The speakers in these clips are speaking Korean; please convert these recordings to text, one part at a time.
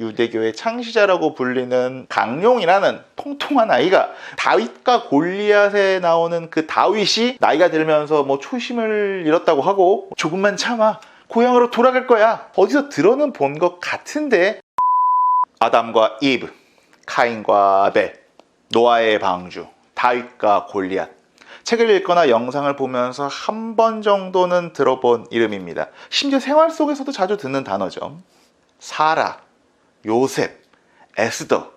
유대교의 창시자라고 불리는 강룡이라는 통통한 아이가 다윗과 골리앗에 나오는 그 다윗이 나이가 들면서 뭐 초심을 잃었다고 하고 조금만 참아 고향으로 돌아갈 거야 어디서 들어는 본 것 같은데 아담과 이브, 카인과 아벨, 노아의 방주, 다윗과 골리앗 책을 읽거나 영상을 보면서 한 번 정도는 들어본 이름입니다. 심지어 생활 속에서도 자주 듣는 단어죠. 사라, 요셉, 에스더,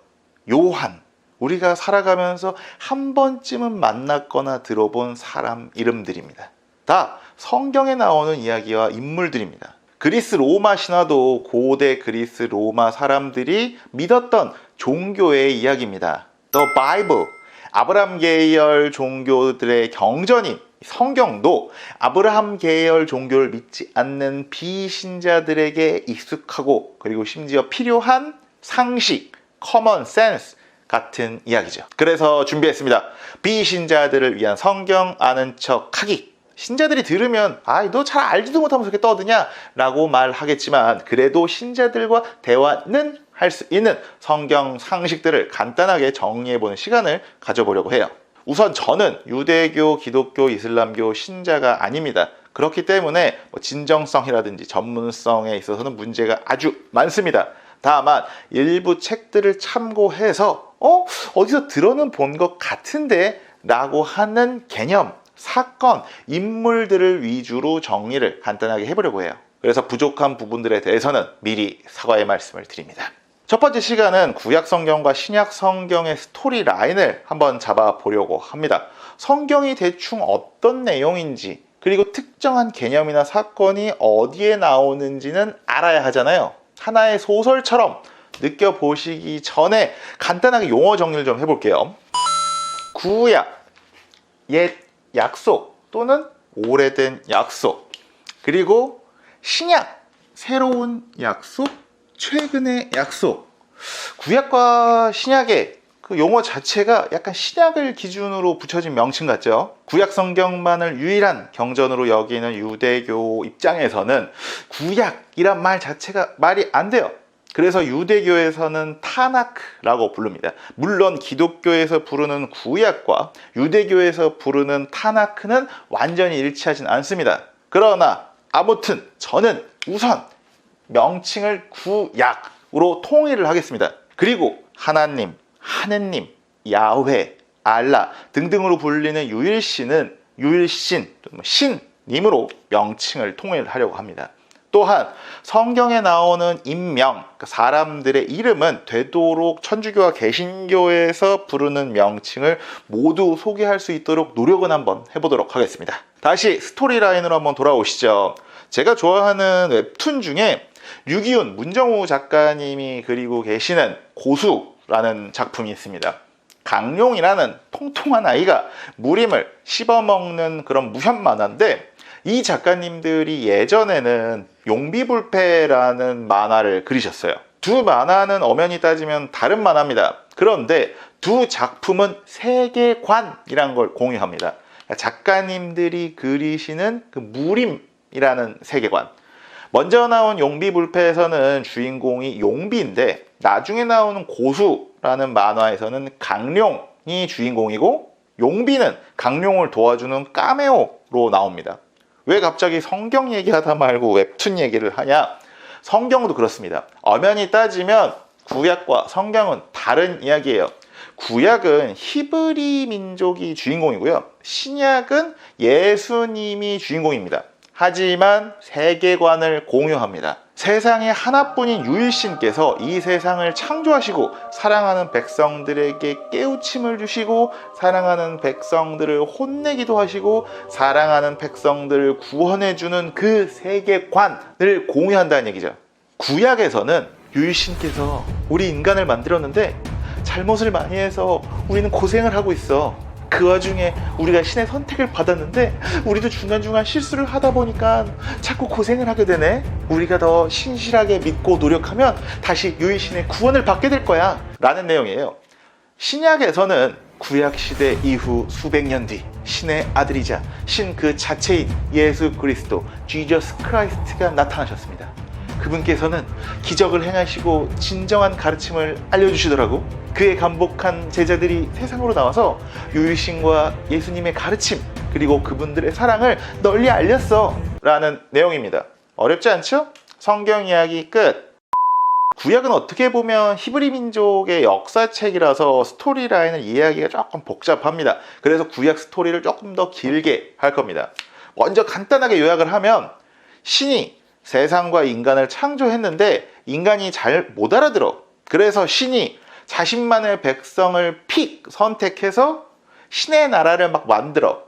요한 우리가 살아가면서 한 번쯤은 만났거나 들어본 사람 이름들입니다. 다 성경에 나오는 이야기와 인물들입니다. 그리스 로마 신화도 고대 그리스 로마 사람들이 믿었던 종교의 이야기입니다. The Bible, 아브라함 계열 종교들의 경전인 성경도 아브라함 계열 종교를 믿지 않는 비신자들에게 익숙하고 그리고 심지어 필요한 상식, 커먼 센스 같은 이야기죠. 그래서 준비했습니다. 비신자들을 위한 성경 아는 척 하기. 신자들이 들으면 너 잘 알지도 못하면서 이렇게 떠드냐 라고 말하겠지만 그래도 신자들과 대화는 할 수 있는 성경 상식들을 간단하게 정리해보는 시간을 가져보려고 해요. 우선 저는 유대교, 기독교, 이슬람교 신자가 아닙니다. 그렇기 때문에 진정성이라든지 전문성에 있어서는 문제가 아주 많습니다. 다만 일부 책들을 참고해서 어디서 들어는 본 것 같은데 라고 하는 개념, 사건, 인물들을 위주로 정리를 간단하게 해보려고 해요. 그래서 부족한 부분들에 대해서는 미리 사과의 말씀을 드립니다. 첫 번째 시간은 구약 성경과 신약 성경의 스토리 라인을 한번 잡아보려고 합니다. 성경이 대충 어떤 내용인지 그리고 특정한 개념이나 사건이 어디에 나오는지는 알아야 하잖아요. 하나의 소설처럼 느껴보시기 전에 간단하게 용어 정리를 좀 해볼게요. 구약, 옛 약속 또는 오래된 약속, 그리고 신약, 새로운 약속, 최근의 약속. 구약과 신약의 그 용어 자체가 약간 신약을 기준으로 붙여진 명칭 같죠. 구약 성경만을 유일한 경전으로 여기는 유대교 입장에서는 구약이란 말 자체가 말이 안 돼요. 그래서 유대교에서는 타나크라고 부릅니다. 물론 기독교에서 부르는 구약과 유대교에서 부르는 타나크는 완전히 일치하진 않습니다. 그러나 아무튼 저는 우선 명칭을 구약으로 통일을 하겠습니다. 그리고 하나님, 하느님, 야훼, 알라 등등으로 불리는 유일신은 유일신, 신님으로 명칭을 통일하려고 합니다. 또한 성경에 나오는 인명, 사람들의 이름은 되도록 천주교와 개신교에서 부르는 명칭을 모두 소개할 수 있도록 노력은 한번 해보도록 하겠습니다. 다시 스토리라인으로 한번 돌아오시죠. 제가 좋아하는 웹툰 중에 류기훈, 문정우 작가님이 그리고 계시는 고수라는 작품이 있습니다. 강룡이라는 통통한 아이가 무림을 씹어먹는 그런 무협 만화인데 이 작가님들이 예전에는 용비불패라는 만화를 그리셨어요. 두 만화는 엄연히 따지면 다른 만화입니다. 그런데 두 작품은 세계관이라는 걸 공유합니다. 작가님들이 그리시는 그 무림이라는 세계관. 먼저 나온 용비불패에서는 주인공이 용비인데 나중에 나오는 고수라는 만화에서는 강룡이 주인공이고 용비는 강룡을 도와주는 카메오로 나옵니다. 왜 갑자기 성경 얘기하다 말고 웹툰 얘기를 하냐? 성경도 그렇습니다. 엄연히 따지면 구약과 성경은 다른 이야기예요. 구약은 히브리 민족이 주인공이고요. 신약은 예수님이 주인공입니다. 하지만 세계관을 공유합니다. 세상에 하나뿐인 유일신께서 이 세상을 창조하시고 사랑하는 백성들에게 깨우침을 주시고 사랑하는 백성들을 혼내기도 하시고 사랑하는 백성들을 구원해주는 그 세계관을 공유한다는 얘기죠. 구약에서는 유일신께서 우리 인간을 만들었는데 잘못을 많이 해서 우리는 고생을 하고 있어. 그 와중에 우리가 신의 선택을 받았는데 우리도 중간중간 실수를 하다 보니까 자꾸 고생을 하게 되네. 우리가 더 신실하게 믿고 노력하면 다시 유일신의 구원을 받게 될 거야 라는 내용이에요. 신약에서는 구약시대 이후 수백 년 뒤 신의 아들이자 신 그 자체인 예수 그리스도, Jesus Christ가 나타나셨습니다. 그분께서는 기적을 행하시고 진정한 가르침을 알려주시더라고. 그의 감복한 제자들이 세상으로 나와서 유일신과 예수님의 가르침 그리고 그분들의 사랑을 널리 알렸어 라는 내용입니다. 어렵지 않죠? 성경 이야기 끝. 구약은 어떻게 보면 히브리 민족의 역사책이라서 스토리라인을 이해하기가 조금 복잡합니다. 그래서 구약 스토리를 조금 더 길게 할 겁니다. 먼저 간단하게 요약을 하면 신이 세상과 인간을 창조했는데 인간이 잘 못 알아들어. 그래서 신이 자신만의 백성을 선택해서 신의 나라를 막 만들어.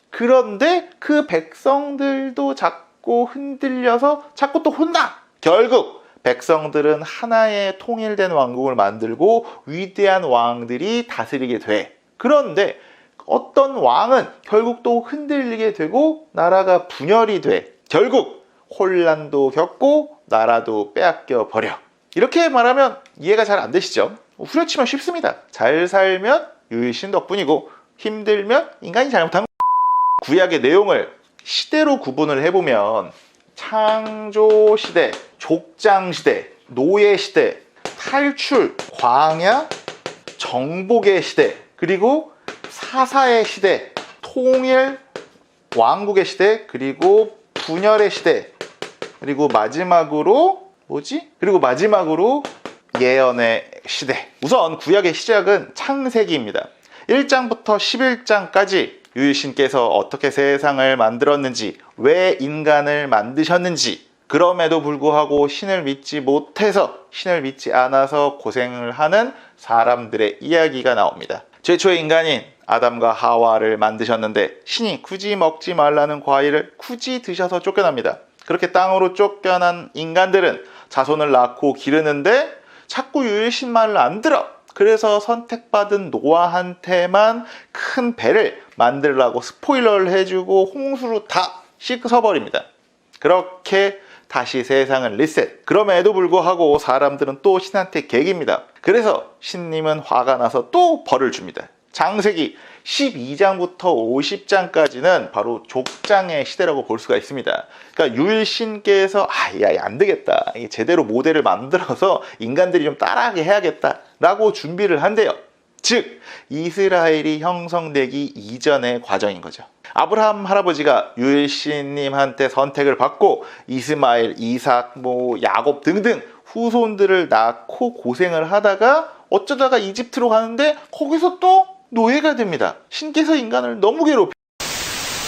그런데 그 백성들도 자꾸 흔들려서 자꾸 또 혼나. 결국 백성들은 하나의 통일된 왕국을 만들고 위대한 왕들이 다스리게 돼. 그런데 어떤 왕은 결국 또 흔들리게 되고 나라가 분열이 돼. 결국 혼란도 겪고 나라도 빼앗겨 버려. 이렇게 말하면 이해가 잘 안 되시죠? 후려치면 쉽습니다. 잘 살면 유일신 덕분이고 힘들면 인간이 잘못한 거. 구약의 내용을 시대로 구분을 해보면 창조시대, 족장시대, 노예시대, 탈출, 광야, 정복의 시대, 그리고 사사의 시대, 통일, 왕국의 시대, 그리고 분열의 시대, 그리고 마지막으로 예언의 시대. 우선 구약의 시작은 창세기입니다. 1장부터 11장까지 유일신께서 어떻게 세상을 만들었는지, 왜 인간을 만드셨는지, 그럼에도 불구하고 신을 믿지 못해서, 신을 믿지 않아서 고생을 하는 사람들의 이야기가 나옵니다. 최초의 인간인 아담과 하와를 만드셨는데 신이 굳이 먹지 말라는 과일을 굳이 드셔서 쫓겨납니다. 그렇게 땅으로 쫓겨난 인간들은 자손을 낳고 기르는데 자꾸 유일신 말을 안 들어. 그래서 선택받은 노아한테만 큰 배를 만들라고 스포일러를 해주고 홍수로 다 씻어버립니다. 그렇게 다시 세상을 리셋. 그럼에도 불구하고 사람들은 또 신한테 개깁니다. 그래서 신님은 화가 나서 또 벌을 줍니다. 창세기 12장부터 50장까지는 바로 족장의 시대라고 볼 수가 있습니다. 그러니까 유일신께서 안 되겠다. 제대로 모델을 만들어서 인간들이 좀 따라하게 해야겠다 라고 준비를 한대요. 즉 이스라엘이 형성되기 이전의 과정인 거죠. 아브라함 할아버지가 유일신님한테 선택을 받고 이스마엘, 이삭, 야곱 등등 후손들을 낳고 고생을 하다가 어쩌다가 이집트로 가는데 거기서 또 노예가 됩니다. 신께서 인간을 너무 괴롭혀.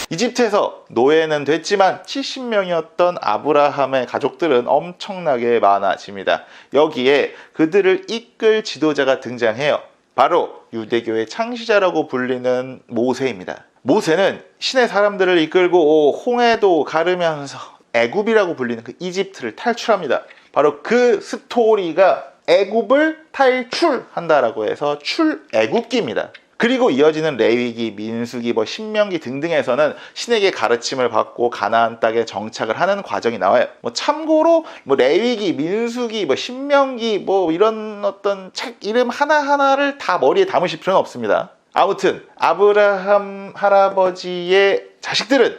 이집트에서 노예는 됐지만 70명이었던 아브라함의 가족들은 엄청나게 많아집니다. 여기에 그들을 이끌 지도자가 등장해요. 바로 유대교의 창시자라고 불리는 모세입니다. 모세는 신의 사람들을 이끌고 홍해도 가르면서 애굽이라고 불리는 그 이집트를 탈출합니다. 바로 그 스토리가 애굽을 탈출한다라고 해서 출애굽기입니다. 그리고 이어지는 레위기, 민수기, 신명기 등등에서는 신에게 가르침을 받고 가나안 땅에 정착을 하는 과정이 나와요. 참고로 레위기, 민수기, 신명기 이런 어떤 책 이름 하나하나를 다 머리에 담으실 필요는 없습니다. 아무튼 아브라함 할아버지의 자식들은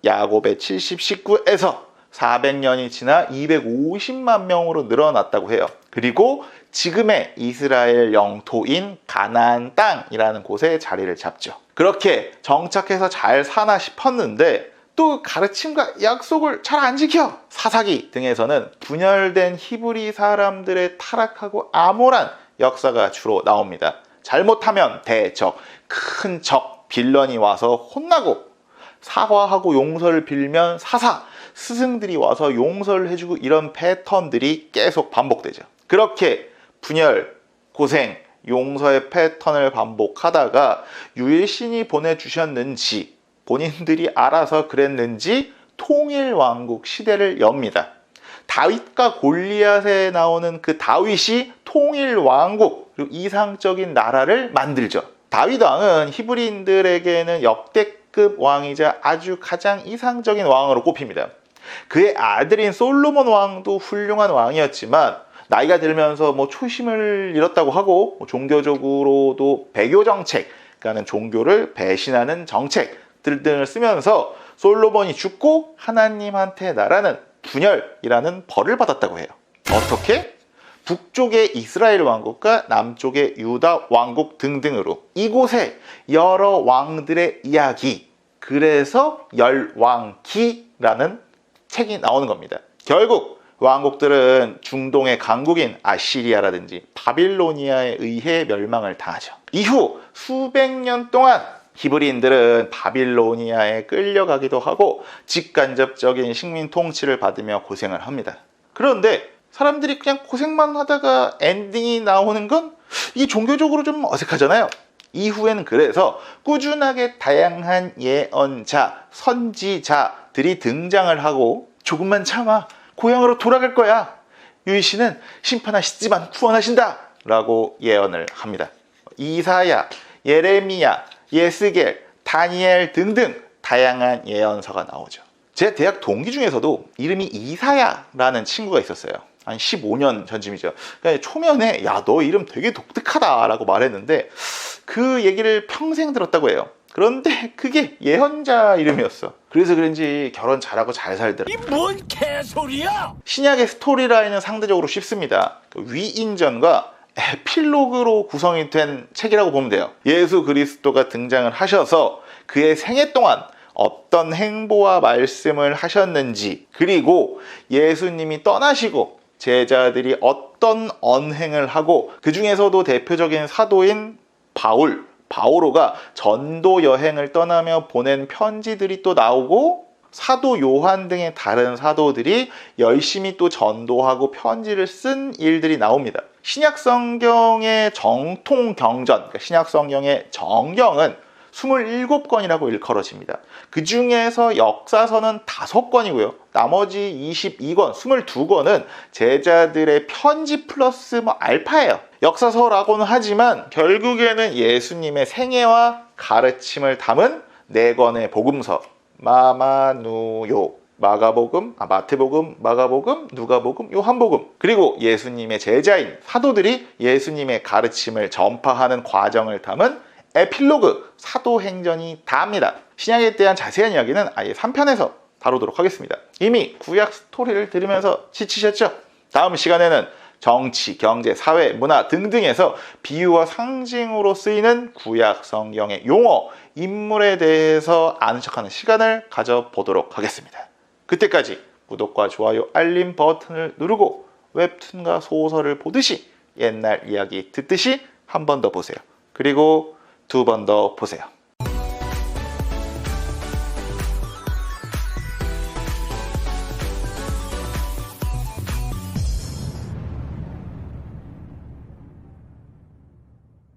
야곱의 70 식구에서 400년이 지나 250만 명으로 늘어났다고 해요. 그리고 지금의 이스라엘 영토인 가나안 땅이라는 곳에 자리를 잡죠. 그렇게 정착해서 잘 사나 싶었는데 또 가르침과 약속을 잘 안 지켜. 사사기 등에서는 분열된 히브리 사람들의 타락하고 암울한 역사가 주로 나옵니다. 잘못하면 대적, 큰 적, 빌런이 와서 혼나고 사과하고 용서를 빌면 사사, 스승들이 와서 용서를 해주고 이런 패턴들이 계속 반복되죠. 그렇게 분열, 고생, 용서의 패턴을 반복하다가 유일신이 보내주셨는지 본인들이 알아서 그랬는지 통일왕국 시대를 엽니다. 다윗과 골리앗에 나오는 그 다윗이 통일왕국, 그리고 이상적인 나라를 만들죠. 다윗 왕은 히브리인들에게는 역대급 왕이자 아주 가장 이상적인 왕으로 꼽힙니다. 그의 아들인 솔로몬 왕도 훌륭한 왕이었지만 나이가 들면서 초심을 잃었다고 하고 종교적으로도 배교 정책, 그러니까 종교를 배신하는 정책 등을 쓰면서 솔로몬이 죽고 하나님한테 나라는 분열이라는 벌을 받았다고 해요. 어떻게? 북쪽의 이스라엘 왕국과 남쪽의 유다 왕국 등등으로 이곳에 여러 왕들의 이야기, 그래서 열왕기라는 책이 나오는 겁니다. 결국 왕국들은 중동의 강국인 아시리아라든지 바빌로니아에 의해 멸망을 당하죠. 이후 수백 년 동안 히브리인들은 바빌로니아에 끌려가기도 하고 직간접적인 식민 통치를 받으며 고생을 합니다. 그런데 사람들이 그냥 고생만 하다가 엔딩이 나오는 건 이게 종교적으로 좀 어색하잖아요. 이후에는 그래서 꾸준하게 다양한 예언자, 선지자들이 등장을 하고 조금만 참아 고향으로 돌아갈 거야. 유이씨는 심판하시지만 구원하신다 라고 예언을 합니다. 이사야, 예레미야, 예스겔, 다니엘 등등 다양한 예언서가 나오죠. 제 대학 동기 중에서도 이름이 이사야라는 친구가 있었어요. 한 15년 전쯤이죠. 그러니까 초면에 야, 너 이름 되게 독특하다 라고 말했는데 그 얘기를 평생 들었다고 해요. 그런데 그게 예언자 이름이었어. 그래서 그런지 결혼 잘하고 잘 살더라. 이 뭔 개소리야! 신약의 스토리라인은 상대적으로 쉽습니다. 위인전과 에필로그로 구성이 된 책이라고 보면 돼요. 예수 그리스도가 등장을 하셔서 그의 생애 동안 어떤 행보와 말씀을 하셨는지, 그리고 예수님이 떠나시고 제자들이 어떤 언행을 하고, 그 중에서도 대표적인 사도인 바오로가 전도 여행을 떠나며 보낸 편지들이 또 나오고, 사도 요한 등의 다른 사도들이 열심히 또 전도하고 편지를 쓴 일들이 나옵니다. 신약 성경의 정통 경전, 그러니까 신약 성경의 정경은 27권이라고 일컬어집니다. 그 중에서 역사서는 5권이고요. 나머지 22권, 22권은 제자들의 편지 플러스 알파예요. 역사서라고는 하지만 결국에는 예수님의 생애와 가르침을 담은 4권의 복음서, 마마누요, 마태복음, 마가복음, 누가복음, 요한복음, 그리고 예수님의 제자인 사도들이 예수님의 가르침을 전파하는 과정을 담은 에필로그, 사도행전이 다합니다. 신약에 대한 자세한 이야기는 아예 3편에서 다루도록 하겠습니다. 이미 구약 스토리를 들으면서 지치셨죠? 다음 시간에는 정치, 경제, 사회, 문화 등등에서 비유와 상징으로 쓰이는 구약 성경의 용어, 인물에 대해서 아는 척하는 시간을 가져보도록 하겠습니다. 그때까지 구독과 좋아요, 알림 버튼을 누르고 웹툰과 소설을 보듯이 옛날 이야기 듣듯이 한 번 더 보세요. 그리고 2번 더 보세요.